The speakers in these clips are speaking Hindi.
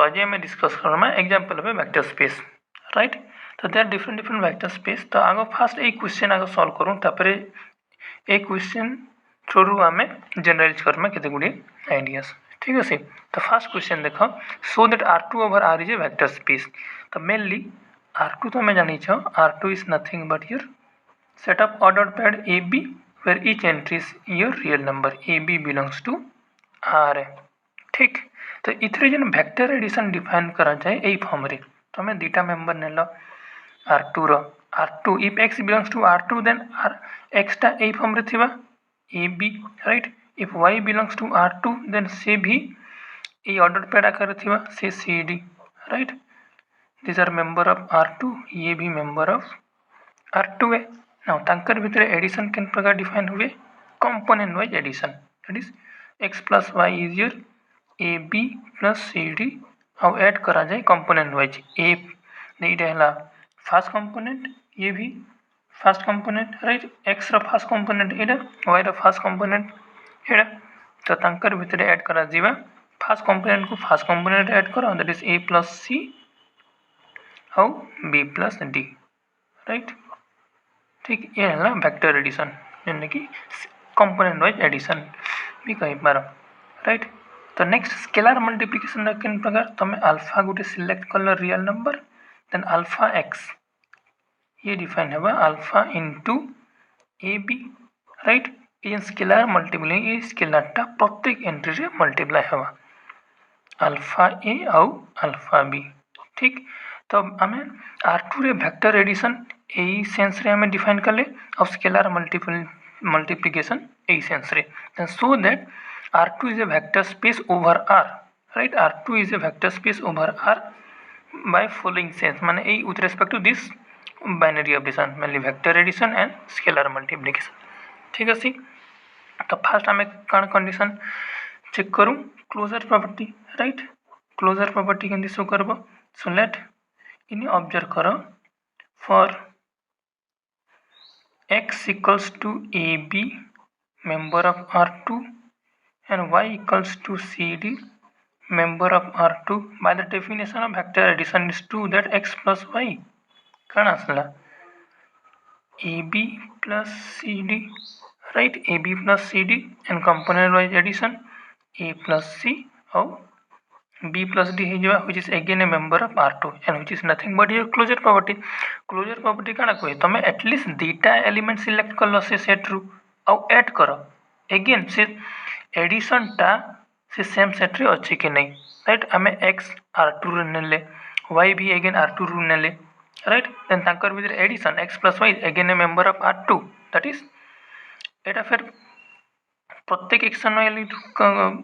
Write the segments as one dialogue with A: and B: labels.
A: सो आज आम डिस्कस करमा example of vector space right. तो there different different vector space. तो आग फास्ट ए क्वेश्चन आग सॉल्व करूँ तापर ए क्वेश्चन थ्रू आम जनरलाइज करमा केते गुडी आइडियाज ठीक अच्छे। तो फास्ट क्वेश्चन देख so that R2 over R is a vector space. तो मेनली R2 तो आम जानी R2 is nothing but your set of ordered pad AB where each entry is your real number AB belongs to R ठीक। तो इथरे जन वेक्टर एडिशन डिफाइन करा जाए एई फॉर्म रे। तो हमें दुटा मेंबर नेलो R2 रो R2 if x belongs to R2 then R x टा एई फॉर्म रे थिबा AB right. if y belongs to R2 then से भी ए ऑर्डर पैड आकार थिबा से CD right. these are member of R2 ये भी member of R2 है। now तांकर भितर एडिशन केन प्रकार डिफाइन हुए component wise addition that is x plus y is your AB plus CD how add करा जाए कंपोनेंट वाइज ए एटा हला फर्स्ट कंपोनेंट ये भी फर्स्ट कंपोनेंट राइट x रा फर्स्ट कंपोनेंट एटा y रा फर्स्ट कंपोनेंट एटा। तो तांकर भितर ऐड करा जीवा फर्स्ट कंपोनेंट को फर्स्ट कंपोनेंट ऐड करो that is a plus c how b plus d right ठीक। ये है वेक्टर एडिशन यानी कि कंपोनेंट वाइज एडिशन भी कही पार राइट। तो नेक्स्ट स्केलर मल्टीप्लिकेशन किन प्रकार तुम अल्फा गोटे सिलेक्ट कल real number then alpha x ये डिफाइन है alpha into A B right. ये स्केलर मल्टीप्लाई ये स्केलरटा प्रत्येक एंट्री रे मल्टीप्लाई है अल्फा ए आउ अल्फा बी ठीक। तो आम R2 रे वेक्टर एडिशन यही सेंस रे हमें डिफाइन कले और स्केलर मल्टीप्लिकेशन यही सेंस रे so that R2 is a vector space over R right. R2 is a vector space over R by following sense माने यही with respect to this binary operation mainly vector addition and scalar multiplication ठीक अछि। तो फर्स्ट आम कौन कंडीशन चेक करूँ closure property right. Closure property केमती शो करबो सो लेट इन ऑब्जर्व करो for x equals to AB member of R2 and y equals to CD member of R2 by the definition of vector addition is true that x plus y कौन आसला AB plus CD right AB plus CD and component wise addition A plus C और B plus D है which is again a member of R2 and which is nothing but your closure property। closure property काना कोई तमे एटलीस्ट दुटा एलिमेंट सिलेक्ट कर लो से सेट रु और ऐड करो अगेन से एडिशन टा से सेम सेट रे अछि कि नहीं राइट। आमे x R2 रे नेले y भी अगेन R2 रे नेले राइट देन तांकर भीतर addition x plus y again a member of R2 that is एटा फिर प्रत्येक एक्सटर्नल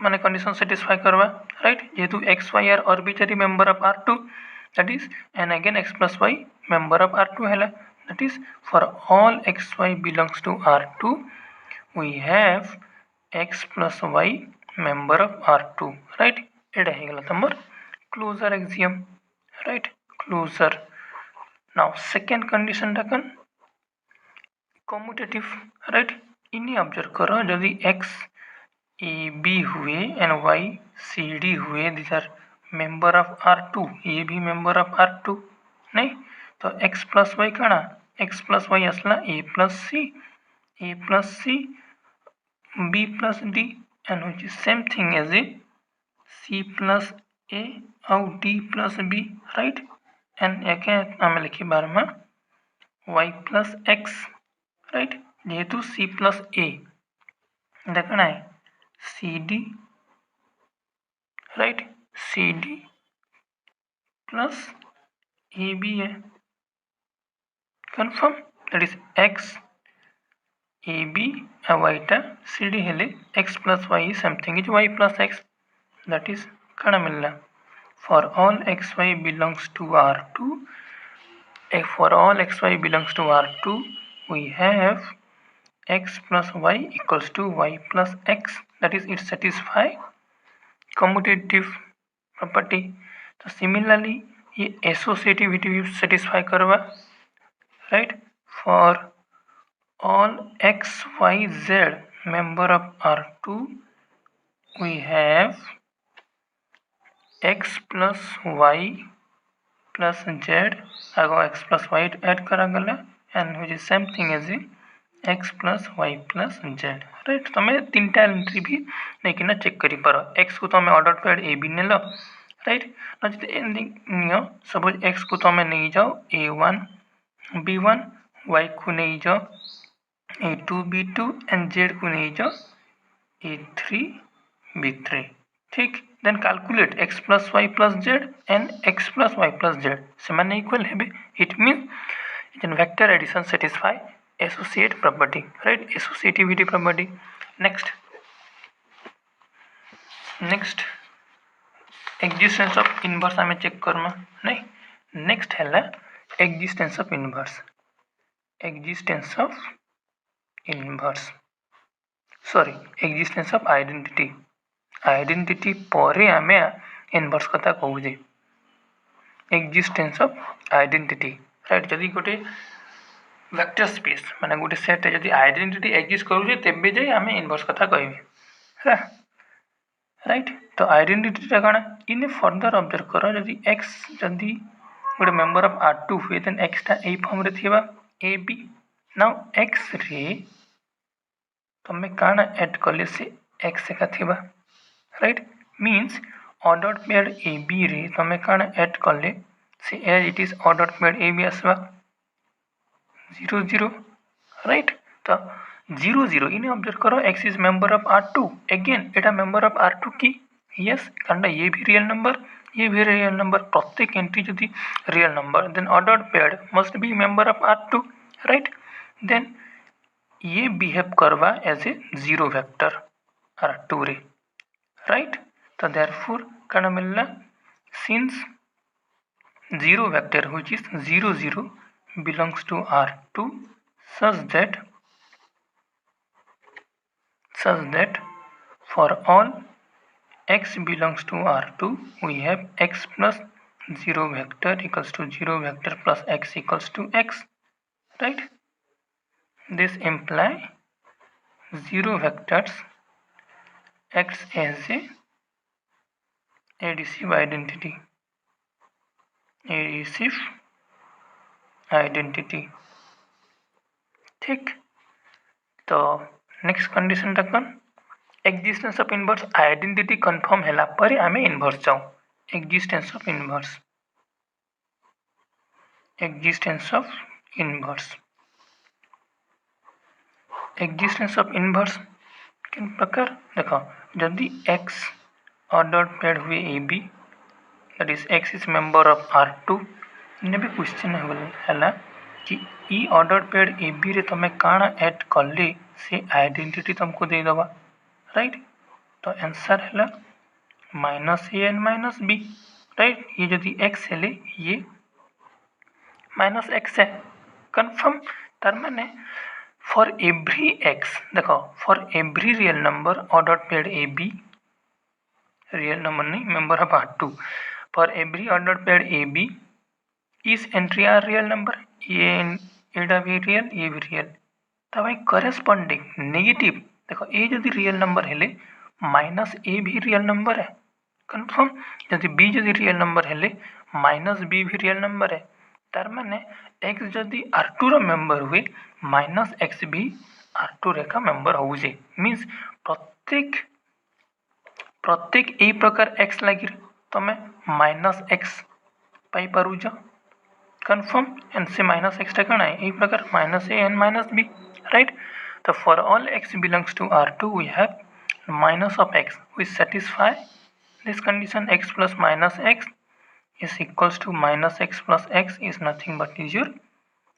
A: माने कंडीशन सेटिस्फाई करवा राइट जेहेतु x y are arbitrary member of R2 that is and again x plus y member of R2 हैला that is for all x Y belongs to R2 we have x plus y member of R2 right. एटा हे गेला तमर closure axiom right closure. Now second condition टाकन कम्यूटेटिव राइट इन्हें ऑब्जर्व करो यदि x ए बी हुए एंड y सी डी हुए this are member of R2 ये भी मेंबर ऑफ R2 नहीं तो x प्लस y कणा x प्लस y असला a plus c b plus d and which is same thing as A c plus a और d plus b right and एके आम लिखी बार में y प्लस x राइट जेहेतु c प्लस a देखना है C D right C D plus A B है confirm that is X A B वाईटा सी डी हेले X plus Y something is Y plus X that is कण मिलना for all x Y belongs to R2 for all xy belongs to R2 we have x plus y equals to y plus x that is it satisfy commutative property। तो सिमिलरली ये एसोसिएटिविटी भी सेटिस्फाई करवा right for all x y z member of R2 we have x plus y plus z आगो x plus y ऐड करा गला and which is same thing as x plus y plus z right तुम तीनटा एंट्री भी नहीं कि चेक करि पार x को तुम ऑर्डर पैड ए बी नेल राइट नियो सपोज x को तुम नहीं जाओ a1 b1 y को नहीं जाओ a2 b2 एंड z को नहीं जाओ a3 b3 ठीक then calculate x plus y plus z and x plus y plus z समान इक्वल हेबे it mean then vector addition satisfy associate property right associativity property next existence of inverse आमे चेक करमा नहीं next हैला existence of inverse sorry existence of identity परे आमे inverse कथा कहू जे existence of identity राइट जदि गोटे वेक्टर स्पेस माने गोटे सेट जदि आइडेंटिटी एग्जिस्ट करू तेबे जाई आमे इनवर्स कथा कहबे राइट तो आइडेंटिटी टा कणा इन फर्दर ऑब्जर्व करो जदि x जदि गोटे मेंबर ऑफ R2 हुए देन x टा ए फॉर्म रे थिबा AB नाउ x रे तमे काना ऐड करले से x का थिबा right means ordered pair AB रे तमे काना ऐड करले से as it is ordered pair AB आसबा 0 0 राइट तो 0 0 इन ऑब्जर्व करो x is member of R2 again एटा मेंबर ऑफ R2 की यस कारण ये भी रियल नंबर ये भी रियल नंबर प्रत्येक एंट्री जदि real number then ordered pair must be member of R2 right then ये बिहेव करवा as a zero vector R2 रे राइट तो देयरफॉर काना मिलला since zero vector which is 0 0 belongs to R2 such that for all x belongs to R2 we have x plus 0 vector equals to 0 vector plus x equals to x right this imply 0 vectors x as a adhesive identity ठीक तो नेक्स्ट कंडीशन कौन existence of inverse identity confirm हैला पर आमे इनवर्स जाऊ existence of inverse existence of inverse किन प्रकार देखो जदि x ऑर्डर्ड पेयर हुए AB that is x is member of R2 ने भी क्वेश्चन हैला कि ई ऑर्डर्ड पेयर AB रे तमे काना ऐड करले से आइडेंटिटी तुमको दे दबा राइट तो आंसर हैला -a एंड -b राइट ये जदि x है ये -x है कंफर्म तार माने फॉर एवरी x देखो for every real number ordered pair AB real number नहीं member of R2 for every ordered pair AB इस एंट्री आर रियल नंबर ये एटा भी रियल ये भी रियल तब करेस्पॉन्डिंग नेगेटिव देखो ए जदि रियल नंबर हेले -a भी रियल नंबर है कंफर्म जदि b जदि रियल नंबर हेले -b भी रियल नंबर है तार माने x जदि R2 रो मेंबर हुए -x भी R2 रे का मेंबर हो जे मींस प्रत्येक ए प्रकार x लागि तमे -x पाई पारु जो confirm and say -x टा कणा है ए प्रकार -a and -b right so for all x belongs to R2 we have minus of x which satisfy this condition x plus -x is equals to -x plus x is nothing but is your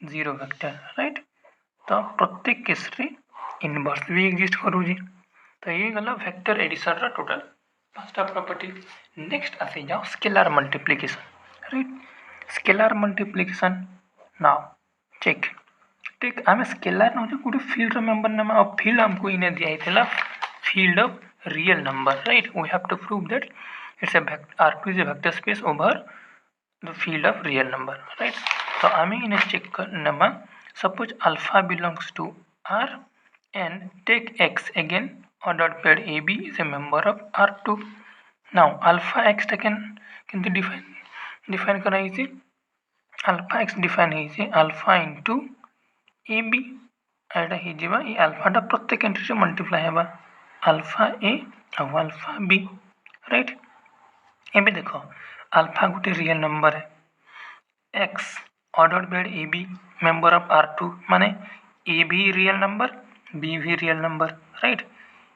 A: zero vector right तो प्रत्येक केस रे इनवर्स भी एग्जिस्ट करू जी तो ये गला वेक्टर एडिशन रा टोटल पांचटा प्रॉपर्टी नेक्स्ट आसे जाओ scalar multiplication right scalar multiplication now check ठीक आम स्केलर नौ गोटे फील्ड मेंबर नाम और फील्ड हमको इन्हें दिया था field of real number right we have to prove that it's a R2 is a vector space over the field of real number right तो आम इन्हें चेक करना suppose alpha belongs to R and take x again ordered pair AB is a member of R2 now alpha x टा केमती डिफाइन कराई अल्फा एक्स डिफाइन है अल्फा इंटू ए बी एटा हो अल्फाटा प्रत्येक एंट्री मल्टीप्लाई है अल्फा ए और अल्फा बी राइट। एबे देखो अल्फा गोटे रियल नंबर है x order bed A B member of R2 माने ए भी रियल नंबर बी भी रियल नंबर राइट।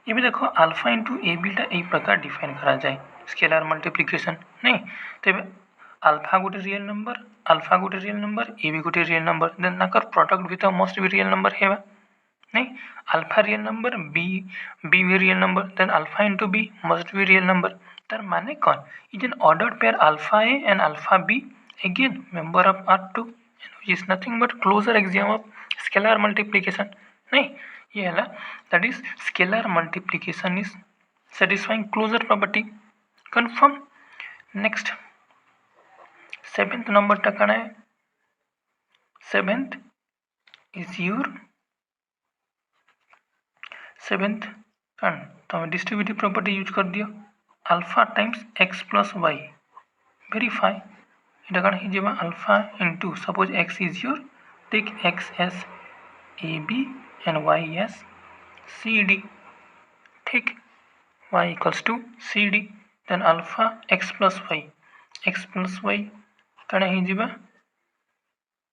A: ये देखो अल्फा इंटू ए बीटा यही प्रकार डिफाइन करा जाए स्केलार मल्टीप्लिकेशन नहीं तेज अल्फा गोटे रियल नंबर ए भी गोटे रियल नंबर देन नाकर प्रोडक्ट भी तो मस्ट भी रियल नंबर है नहीं अल्फा रियल नंबर बी भी real number then alpha into b must भी रियल नंबर तार माने कौन is an ordered pair alpha a and alpha b again member of R2 which is nothing but closer axiom of scalar multiplication नहीं ये है that is scalar multiplication is satisfying closure property confirm next seventh number टा कण है seventh is your seventh कण तो distributive property यूज कर दियो alpha times x plus y verify इटा कण हो alpha into suppose X is your take X as A B and Y as C D ठीक Y equals to C D then alpha X plus Y कण हो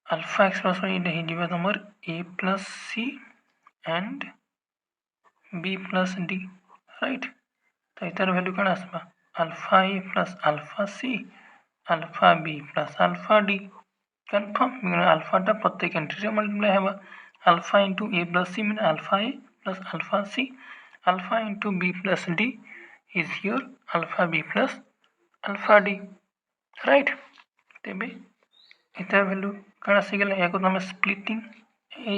A: अल्फा एक्स प्लस वाई हो तुम A plus C and B plus D right तो इतार वैल्यू कण आसबा अल्फा ए प्लस अल्फा सी alpha B plus alpha D confirm अल्फाटा प्रत्येक एंट्री मल्टीप्लाई है alpha into A plus c mean alpha A plus alpha C alpha into b plus d is your alpha B plus alpha D right तेबे इतार वैल्यू कण आसीगला या तुम स्प्लिटिंग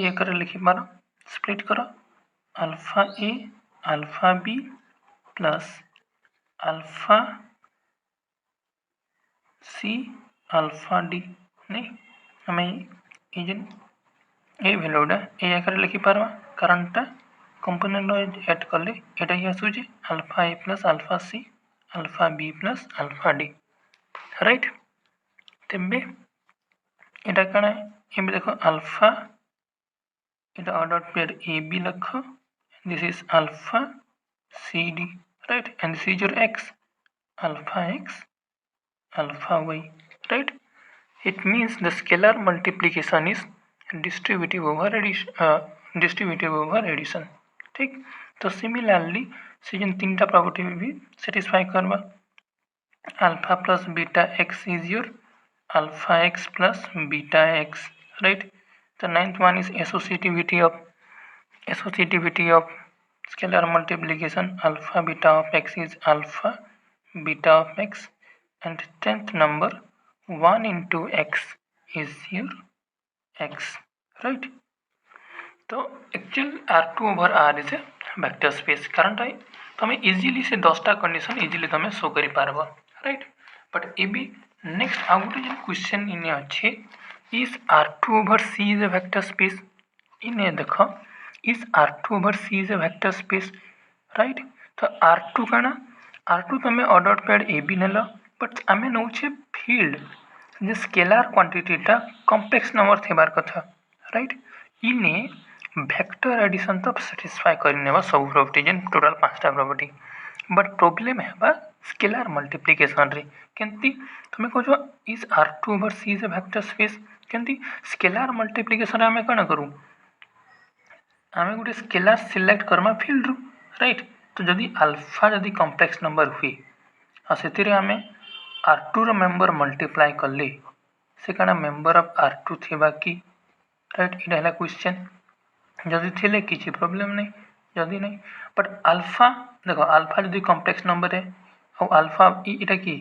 A: ये कर लिखि पार स्प्लिट कर alpha A alpha B plus alpha C alpha D नहीं आम ये भैल्यूटा ये आकार लिखिपार कारण कंपोनेंट एड कले यहाँ ही आसूँ अल्फा ए प्लस अल्फा सी alpha B plus alpha D right तेबे यहाँ कण ये देख अल्फा यहाँ ऑर्डर पेयर ए बी लख this is alpha C D right and this is your X alpha X alpha y right it means the scalar multiplication is distributive over addition ठीक तो सिमिलरली सीजन तीन टा प्रॉपर्टी भी सेटिस्फाई करवा alpha plus beta x is your alpha X plus beta x right the ninth one is associativity of scalar multiplication alpha beta of x is alpha beta of x and 10th number 1 into x is your x right तो actual R2 over R is a vector space कारण तुम इजीली से 10टा कंडीशन इजीली तुम शो करि पारबो राइट बट ए बी नेक्स्ट आ गोटे जे क्वेश्चन इने अच्छे is R2 over C is a vector space इने देखो is R2 over C is a vector space right तो R2 काना R2 तुम ऑर्डर पेड ए बी नेलो बट आम नौचे फील्ड जो स्केलार क्वांटिटीटा कॉम्प्लेक्स नंबर थेबार कथा राइट इने वेक्टर एडिशन तो सेटिस्फाई करने सब प्रॉपर्टी जेन टोटल 5टा प्रॉपर्टी बट प्रॉब्लम है स्केलार मल्टीप्लिकेशन रे केंती तुम कहो is R2 over C is a vector space केंती स्केलार मल्टीप्लिकेशन आम कौन करूँ आम गोटे स्केलार सिलेक्ट करमा फील्ड रू राइट तो जदि अल्फा जदि कॉम्प्लेक्स नंबर हुए और से आम R2 मेंबर मल्टीप्लाई कले से कण मेंबर ऑफ R2 थिबा कि राइट इटा है क्वेश्चन जदि थिले किसी प्रॉब्लम नहीं जदि नहीं बट अल्फा देखो अल्फा जदि कॉम्प्लेक्स नंबर है और अल्फा इटा कि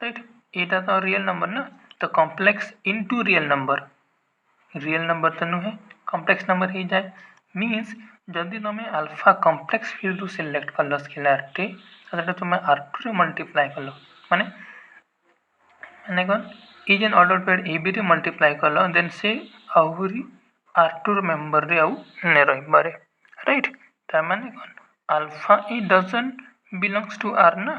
A: राइट इटा तो रियल नंबर ना तो कॉम्प्लेक्स इनटू रियल नंबर तो नुहे कॉम्प्लेक्स नंबर हो जाए मीन्स जदि तुम अल्फा कॉम्प्लेक्स फील्ड सिलेक्ट कल स्केलार टे तो तुम R2 मल्टीप्लाई कल माने माने कौन ई जेन ऑर्डर पेड ए बी रे मल्टीप्लाई कल देन से आहुरी R2 मेंबर रे आउ ने रहिबारे राइट तार माने कौन alpha e doesn't belongs to R ना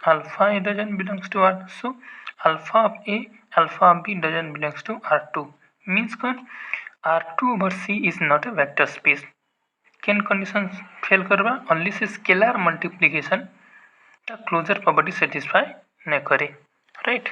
A: alpha A doesn't belongs to R. So alpha of A, alpha of B doesn't belongs to R2. Means कौन R2 over C is not a vector space. केन कंडीशन फेल करवा ओनली से स्केलर मल्टीप्लिकेशन ता क्लोजर प्रॉपर्टी सेटिस्फाई न करे राइट।